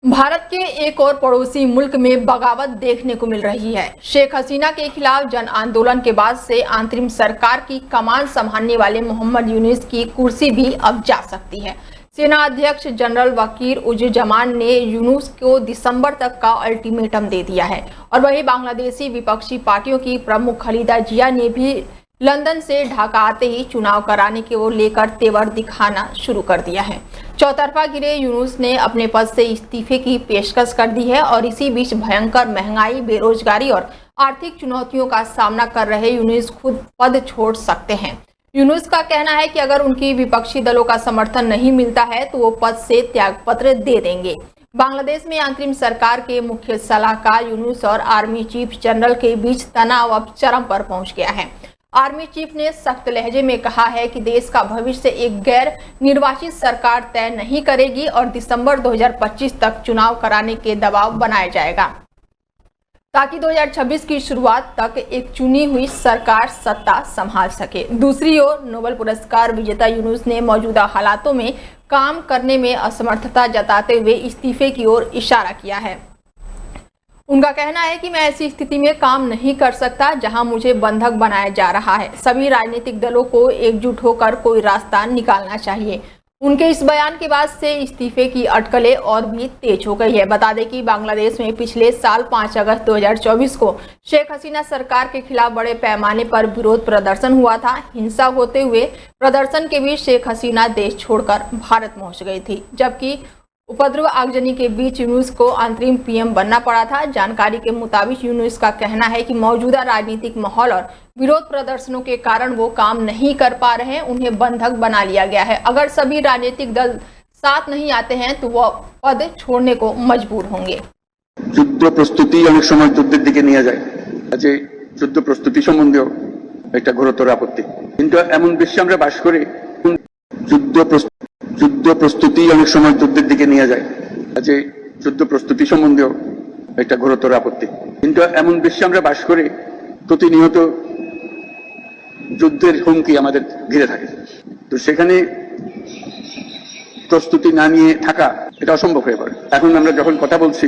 भारत के एक और पड़ोसी मुल्क में बगावत देखने को मिल रही है। शेख हसीना के खिलाफ जन आंदोलन के बाद से अंतरिम सरकार की कमान संभालने वाले मोहम्मद यूनुस की कुर्सी भी अब जा सकती है। सेना अध्यक्ष जनरल वकीर उज़्ज़मान ने यूनुस को दिसंबर तक का अल्टीमेटम दे दिया है और वहीं बांग्लादेशी विपक्षी पार्टियों की प्रमुख खलीदा जिया ने भी लंदन से ढाका आते ही चुनाव कराने को लेकर तेवर दिखाना शुरू कर दिया है। चौतरफा गिरे यूनुस ने अपने पद से इस्तीफे की पेशकश कर दी है और इसी बीच भयंकर महंगाई, बेरोजगारी और आर्थिक चुनौतियों का सामना कर रहे यूनुस खुद पद छोड़ सकते हैं। यूनुस का कहना है कि अगर उनकी विपक्षी दलों का समर्थन नहीं मिलता है तो वो पद से त्यागपत्र दे देंगे। बांग्लादेश में अंतरिम सरकार के मुख्य सलाहकार यूनुस और आर्मी चीफ जनरल के बीच तनाव अब चरम पर पहुंच गया है। आर्मी चीफ ने सख्त लहजे में कहा है कि देश का भविष्य एक गैर निर्वाचित सरकार तय नहीं करेगी और दिसंबर 2025 तक चुनाव कराने के दबाव बनाया जाएगा ताकि 2026 की शुरुआत तक एक चुनी हुई सरकार सत्ता संभाल सके। दूसरी ओर नोबेल पुरस्कार विजेता यूनुस ने मौजूदा हालातों में काम करने में असमर्थता जताते हुए इस्तीफे की ओर इशारा किया है। उनका कहना है कि मैं ऐसी स्थिति में काम नहीं कर सकता जहां मुझे बंधक बनाया जा रहा है। सभी राजनीतिक दलों को एकजुट होकर कोई रास्ता निकालना चाहिए। उनके इस बयान के बाद से इस्तीफे की अटकलें और भी तेज हो गई है। बता दें कि बांग्लादेश में पिछले साल 5 अगस्त 2024 को शेख हसीना सरकार के खिलाफ बड़े पैमाने पर विरोध प्रदर्शन हुआ था। हिंसा होते हुए प्रदर्शन के बीच शेख हसीना देश छोड़कर भारत पहुंच गई थी, जबकि उपद्रव आगजनी के बीच यूनुस को अंतरिम पीएम बनना पड़ा था। जानकारी के मुताबिक यूनुस का कहना है कि मौजूदा राजनीतिक माहौल और विरोध प्रदर्शनों के कारण वो काम नहीं कर पा रहे हैं, उन्हें बंधक बना लिया गया है। अगर सभी राजनीतिक दल साथ नहीं आते हैं तो वो पद छोड़ने को मजबूर होंगे। যুদ্ধ প্রস্তুতি অনেক সময় যুদ্ধের দিকে নিয়ে যায়, কাজে যুদ্ধ প্রস্তুতি সম্বন্ধেও একটা ঘোরতর আপত্তি। কিন্তু এমন বিশ্বে আমরা বাস করি যুদ্ধ প্রস্তুতি অনেক সময় যুদ্ধের দিকে নিয়ে যায়, কাজে যুদ্ধ প্রস্তুতি সম্বন্ধেও একটা ঘোরতর আপত্তি। কিন্তু এমন বিশ্বে আমরা বাস করি প্রতিনিয়ত যুদ্ধের হুমকি আমাদের ঘিরে থাকে। তো সেখানে প্রস্তুতি না নিয়ে থাকা এটা অসম্ভব হয়ে পড়ে। এখন আমরা যখন কথা বলছি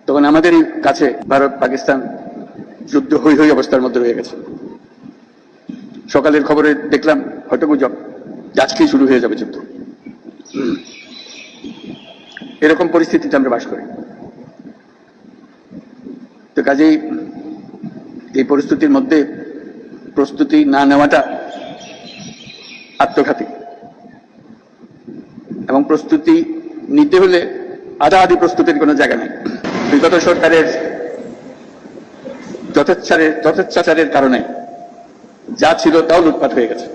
তখন আমাদেরই কাছে ভারত পাকিস্তান যুদ্ধ হই হই অবস্থার মধ্যে রয়ে গেছে। সকালের খবরে দেখলাম হটগুজব আজকেই শুরু হয়ে যাবে যুদ্ধ। এরকম পরিস্থিতিতে আমরা বাস করি। তো কাজেই এই পরিস্থিতির মধ্যে প্রস্তুতি না নেওয়াটা আত্মঘাতী এবং প্রস্তুতি নিতে হলে আধা-আধি প্রস্তুতির কোনো জায়গা নেই। বিগত সরকারের যথেচ্ছাচারের কারণে যা ছিল তাও লুটপাট হয়ে গেছে।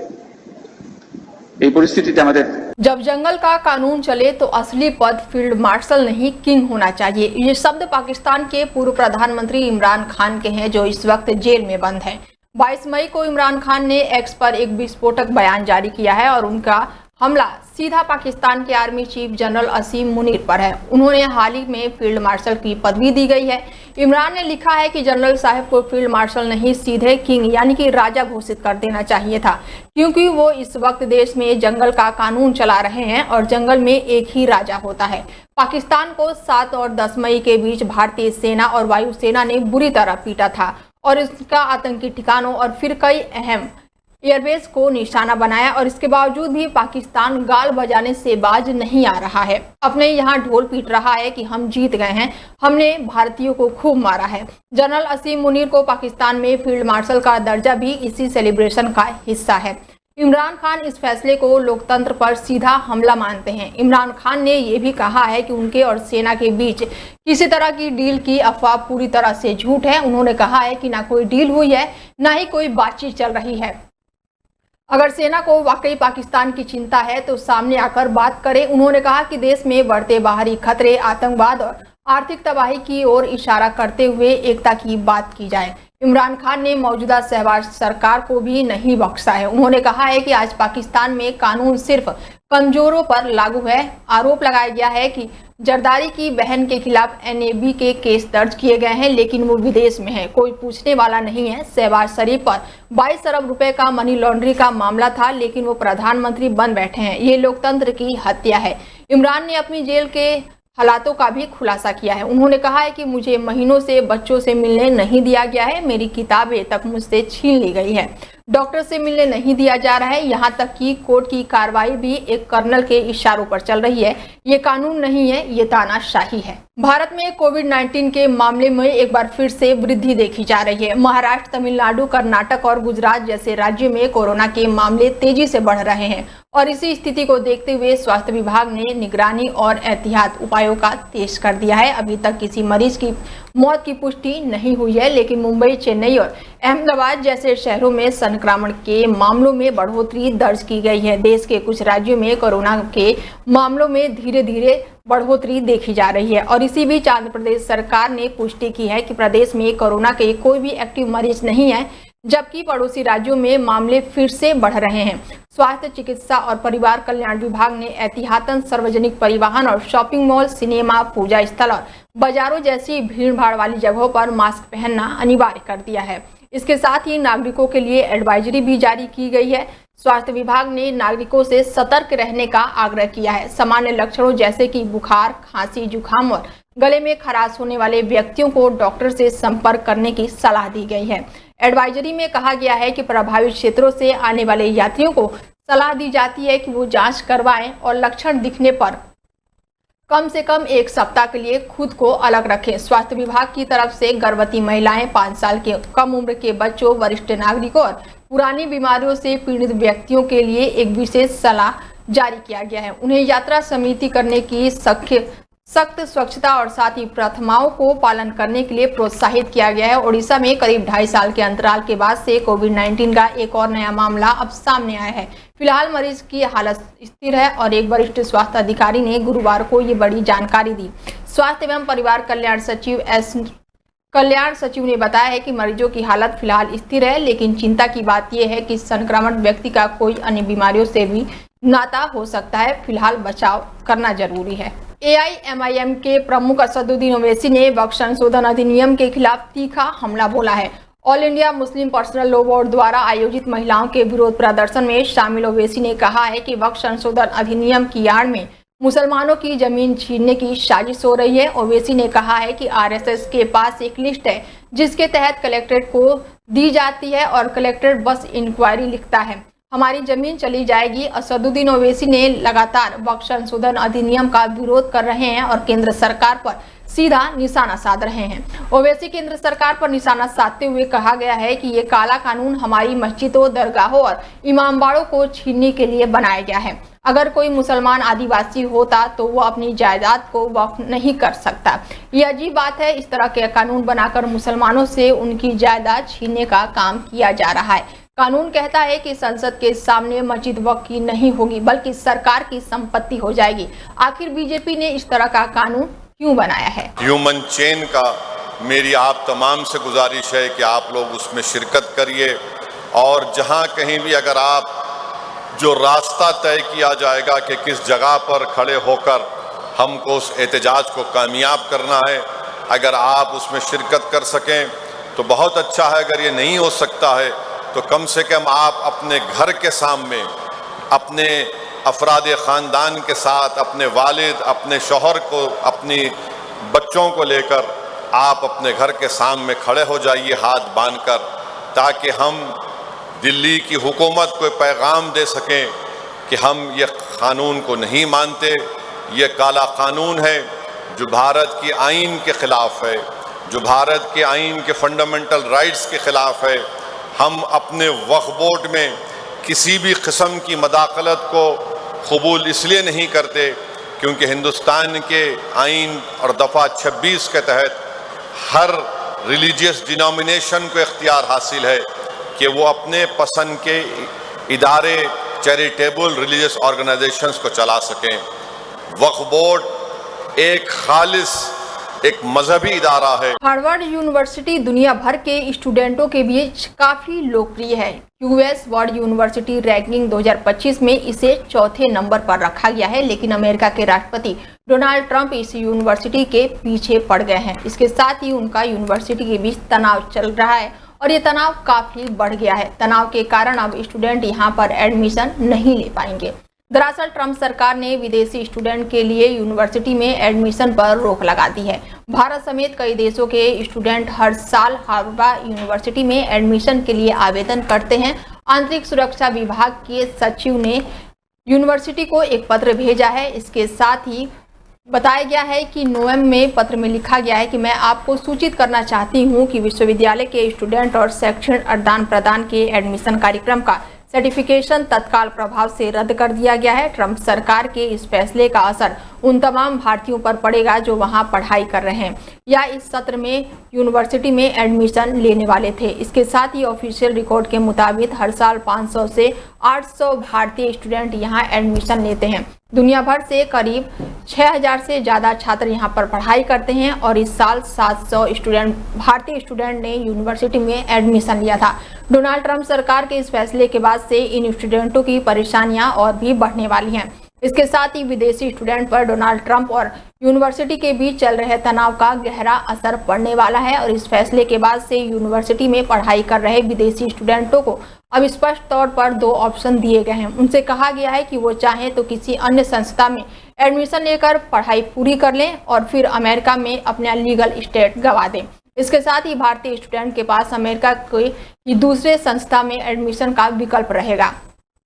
এই পরিস্থিতিতে আমাদের जब जंगल का कानून चले तो असली पद फील्ड मार्शल नहीं किंग होना चाहिए। ये शब्द पाकिस्तान के पूर्व प्रधानमंत्री इमरान खान के हैं जो इस वक्त जेल में बंद है। 22 मई को इमरान खान ने एक्स पर एक विस्फोटक बयान जारी किया है और उनका हमला सीधा पाकिस्तान के आर्मी चीफ जनरल असीम मुनीर पर है। उन्होंने हाल ही में फील्ड मार्शल की पदवी दी गई है। इमरान ने लिखा है कि जनरल साहब को फील्ड मार्शल नहीं सीधे किंग यानी कि राजा घोषित कर देना चाहिए था, क्योंकि वो इस वक्त देश में जंगल का कानून चला रहे हैं और जंगल में एक ही राजा होता है। पाकिस्तान को 7 और 10 मई के बीच भारतीय सेना और वायुसेना ने बुरी तरह पीटा था और इसका आतंकी ठिकानों और फिर कई अहम एयरबेस को निशाना बनाया और इसके बावजूद भी पाकिस्तान गाल बजाने से बाज नहीं आ रहा है। अपने यहाँ ढोल पीट रहा है कि हम जीत गए हैं, हमने भारतीयों को खूब मारा है। जनरल असीम मुनीर को पाकिस्तान में फील्ड मार्शल का दर्जा भी इसी सेलिब्रेशन का हिस्सा है। इमरान खान इस फैसले को लोकतंत्र पर सीधा हमला मानते हैं। इमरान खान ने यह भी कहा है कि उनके और सेना के बीच किसी तरह की डील की अफवाह पूरी तरह से झूठ है। उन्होंने कहा है कि ना कोई डील हुई है, ना ही कोई बातचीत चल रही है। अगर सेना को वाकई पाकिस्तान की चिंता है तो सामने आकर बात करें। उन्होंने कहा कि देश में बढ़ते बाहरी खतरे, आतंकवाद और आर्थिक तबाही की ओर इशारा करते हुए एकता की बात की जाए। इमरान खान ने मौजूदा शहबाज सरकार को भी नहीं बख्शा है। उन्होंने कहा है कि आज पाकिस्तान में कानून सिर्फ कमजोरों पर लागू है। आरोप लगाया गया है कि जरदारी की बहन के खिलाफ NAB के केस दर्ज किए गए हैं, लेकिन वो विदेश में है, कोई पूछने वाला नहीं है। शहबाज शरीफ पर 22 अरब रुपए का मनी लॉन्ड्रिंग का मामला था, लेकिन वो प्रधानमंत्री बन बैठे हैं। ये लोकतंत्र की हत्या है। इमरान ने अपनी जेल के हालातों का भी खुलासा किया है। उन्होंने कहा है कि मुझे महीनों से बच्चों से मिलने नहीं दिया गया है, मेरी किताबें तक मुझसे छीन ली गई है, डॉक्टर से मिलने नहीं दिया जा रहा है, यहाँ तक कि कोर्ट की कार्रवाई भी एक कर्नल के इशारों पर चल रही है। ये कानून नहीं है, ये तानाशाही है। भारत में कोविड-19 के मामले में एक बार फिर से वृद्धि देखी जा रही है। महाराष्ट्र, तमिलनाडु, कर्नाटक और गुजरात जैसे राज्यों में कोरोना के मामले तेजी से बढ़ रहे हैं और इसी स्थिति को देखते हुए स्वास्थ्य विभाग ने निगरानी और एहतियात उपायों का तेज कर दिया है। अभी तक किसी मरीज की मौत की पुष्टि नहीं हुई है, लेकिन मुंबई, चेन्नई और अहमदाबाद जैसे शहरों में संक्रमण के मामलों में बढ़ोतरी दर्ज की गई है। देश के कुछ राज्यों में कोरोना के मामलों में धीरे धीरे बढ़ोतरी देखी जा रही है और इसी बीच आंध्र प्रदेश सरकार ने पुष्टि की है कि प्रदेश में कोरोना के कोई भी एक्टिव मरीज नहीं है, जबकि पड़ोसी राज्यों में मामले फिर से बढ़ रहे हैं। स्वास्थ्य, चिकित्सा और परिवार कल्याण विभाग ने एहतियातन सार्वजनिक परिवहन और शॉपिंग मॉल, सिनेमा, पूजा स्थल और बाजारों जैसी भीड़भाड़ वाली जगहों पर मास्क पहनना अनिवार्य कर दिया है। इसके साथ ही नागरिकों के लिए एडवाइजरी भी जारी की गई है। स्वास्थ्य विभाग ने नागरिकों से सतर्क रहने का आग्रह किया है। सामान्य लक्षणों जैसे कि बुखार, खांसी, जुकाम और गले में खराश होने वाले व्यक्तियों को डॉक्टर से संपर्क करने की सलाह दी गई है। एडवाइजरी में कहा गया है कि प्रभावित क्षेत्रों से आने वाले यात्रियों को सलाह दी जाती है कि वो जांच करवाएं और लक्षण दिखने पर कम से कम 1 सप्ताह के लिए खुद को अलग रखें। स्वास्थ्य विभाग की तरफ से गर्भवती महिलाएं, 5 साल के कम उम्र के बच्चों, वरिष्ठ नागरिकों और पुरानी बीमारियों से पीड़ित व्यक्तियों के लिए एक विशेष सलाह जारी किया गया है। उन्हें यात्रा समिति करने की सख्त स्वच्छता और साथ ही प्रथाओं को पालन करने के लिए प्रोत्साहित किया गया है। ओडिशा में करीब 2.5 साल के अंतराल के बाद से कोविड-19 का एक और नया मामला अब सामने आया है। फिलहाल मरीज की हालत स्थिर है और एक वरिष्ठ स्वास्थ्य अधिकारी ने गुरुवार को ये बड़ी जानकारी दी। स्वास्थ्य एवं परिवार कल्याण सचिव ने बताया है कि मरीजों की हालत फिलहाल स्थिर है, लेकिन चिंता की बात यह है कि संक्रमण व्यक्ति का कोई अन्य बीमारियों से भी नाता हो सकता है। फिलहाल बचाव करना जरूरी है। AIMIM के प्रमुख असदुद्दीन ओवैसी ने वक्फ संशोधन अधिनियम के खिलाफ तीखा हमला बोला है। All India Muslim personal law board द्वारा आयोजित महिलाओं के विरोध प्रदर्शन में शामिल ओवैसी ने कहा है कि वक्फ संशोधन अधिनियम की आड़ में मुसलमानों की जमीन छीनने की साजिश हो रही है। ओवैसी ने कहा है कि RSS के पास एक लिस्ट है जिसके तहत कलेक्ट्रेट को दी जाती है और कलेक्ट्रेट बस इंक्वायरी लिखता है, हमारी जमीन चली जाएगी। असदुद्दीन ओवैसी ने लगातार वक्फ संशोधन अधिनियम का विरोध कर रहे हैं और केंद्र सरकार पर सीधा निशाना साध रहे हैं। ओवैसी केंद्र सरकार पर निशाना साधते हुए कहा गया है कि ये काला कानून हमारी मस्जिदों, दरगाहों और इमामबाड़ों को छीनने के लिए बनाया गया है। अगर कोई मुसलमान आदिवासी होता तो वो अपनी जायदाद को वक्फ नहीं कर सकता। ये अजीब बात है, इस तरह के कानून बनाकर मुसलमानों से उनकी जायदाद छीनने का काम किया जा रहा है। कानून कहता है कि संसद के सामने मस्जिद वक्फ की नहीं होगी बल्कि सरकार की संपत्ति हो जाएगी। आखिर बीजेपी ने इस तरह का कानून क्यों बनाया है? ह्यूमन चेन का मेरी आप तमाम से गुजारिश है कि आप लोग उसमें शिरकत करिए और जहां कहीं भी अगर आप जो रास्ता तय किया जाएगा कि किस जगह पर खड़े होकर हमको उस एहतजाज को कामयाब करना है, अगर आप उसमें शिरकत कर सकें तो बहुत अच्छा है। अगर ये नहीं हो सकता है तो कम से कम आप अपने घर के सामने अपने अफराद ख़ानदान के साथ, अपने वालिद, अपने शौहर को, अपनी बच्चों को लेकर आप अपने घर के सामने खड़े हो जाइए हाथ बांधकर, ताकि हम दिल्ली की हुकूमत को पैगाम दे सकें कि हम ये कानून को नहीं मानते। ये काला कानून है जो भारत की आइन के ख़िलाफ़ है, जो भारत के आइन के फंडामेंटल राइट्स के ख़िलाफ़ है। हम अपने वक्फ बोर्ड में किसी भी किस्म की मदाखलत को कबूल इसलिए नहीं करते क्योंकि हिंदुस्तान के आइन और दफ़ा 26 के तहत हर रिलीजियस डिनोमिनेशन को इख्तियार हासिल है कि वो अपने पसंद के इदारे, चैरिटेबल रिलीजियस ऑर्गेनाइजेशंस को चला सकें। वक्फ बोर्ड एक खालिस एक मजहबी इदारा है। हार्वर्ड यूनिवर्सिटी दुनिया भर के स्टूडेंटों के बीच काफी लोकप्रिय है। यूएस वर्ल्ड यूनिवर्सिटी रैंकिंग 2025 में इसे 4थे नंबर पर रखा गया है, लेकिन अमेरिका के राष्ट्रपति डोनाल्ड ट्रंप इस यूनिवर्सिटी के पीछे पड़ गए हैं। इसके साथ ही उनका यूनिवर्सिटी के बीच तनाव चल रहा है और ये तनाव काफी बढ़ गया है। तनाव के कारण अब स्टूडेंट यहाँ पर एडमिशन नहीं ले पाएंगे। दरअसल ट्रंप सरकार ने विदेशी स्टूडेंट के लिए यूनिवर्सिटी में एडमिशन पर रोक लगा दी है। भारत समेत कई देशों के स्टूडेंट हर साल हार्वर्ड यूनिवर्सिटी में एडमिशन के लिए आवेदन करते हैं। आंतरिक सुरक्षा विभाग के सचिव ने यूनिवर्सिटी को एक पत्र भेजा है। इसके साथ ही बताया गया है कि नवंबर में पत्र में लिखा गया है कि मैं आपको सूचित करना चाहती हूं कि विश्वविद्यालय के स्टूडेंट और शैक्षणिक आदान प्रदान के एडमिशन कार्यक्रम का सर्टिफिकेशन तत्काल प्रभाव से रद्द कर दिया गया है। ट्रंप सरकार के इस फैसले का असर उन तमाम भारतीयों पर पड़ेगा जो वहां पढ़ाई कर रहे हैं या इस सत्र में यूनिवर्सिटी में एडमिशन लेने वाले थे। इसके साथ ही ऑफिशियल रिकॉर्ड के मुताबिक हर साल 500 से 800 भारतीय स्टूडेंट यहां एडमिशन लेते हैं। दुनिया भर से करीब 6000 से ज़्यादा छात्र यहां पर पढ़ाई करते हैं और इस साल 700 भारतीय स्टूडेंट ने यूनिवर्सिटी में एडमिशन लिया था। डोनाल्ड ट्रंप सरकार के इस फैसले के बाद से इन स्टूडेंटों की परेशानियां और भी बढ़ने वाली हैं। इसके साथ ही विदेशी स्टूडेंट पर डोनाल्ड ट्रंप और यूनिवर्सिटी के बीच चल रहे तनाव का गहरा असर पड़ने वाला है और इस फैसले के बाद से यूनिवर्सिटी में पढ़ाई कर रहे विदेशी स्टूडेंटों को अब स्पष्ट तौर पर 2 ऑप्शन दिए गए हैं। उनसे कहा गया है कि वो चाहें तो किसी अन्य संस्था में एडमिशन लेकर पढ़ाई पूरी कर लें और फिर अमेरिका में अपना लीगल स्टेटस गंवा दें। इसके साथ ही भारतीय स्टूडेंट के पास अमेरिका की दूसरे संस्था में एडमिशन का विकल्प रहेगा।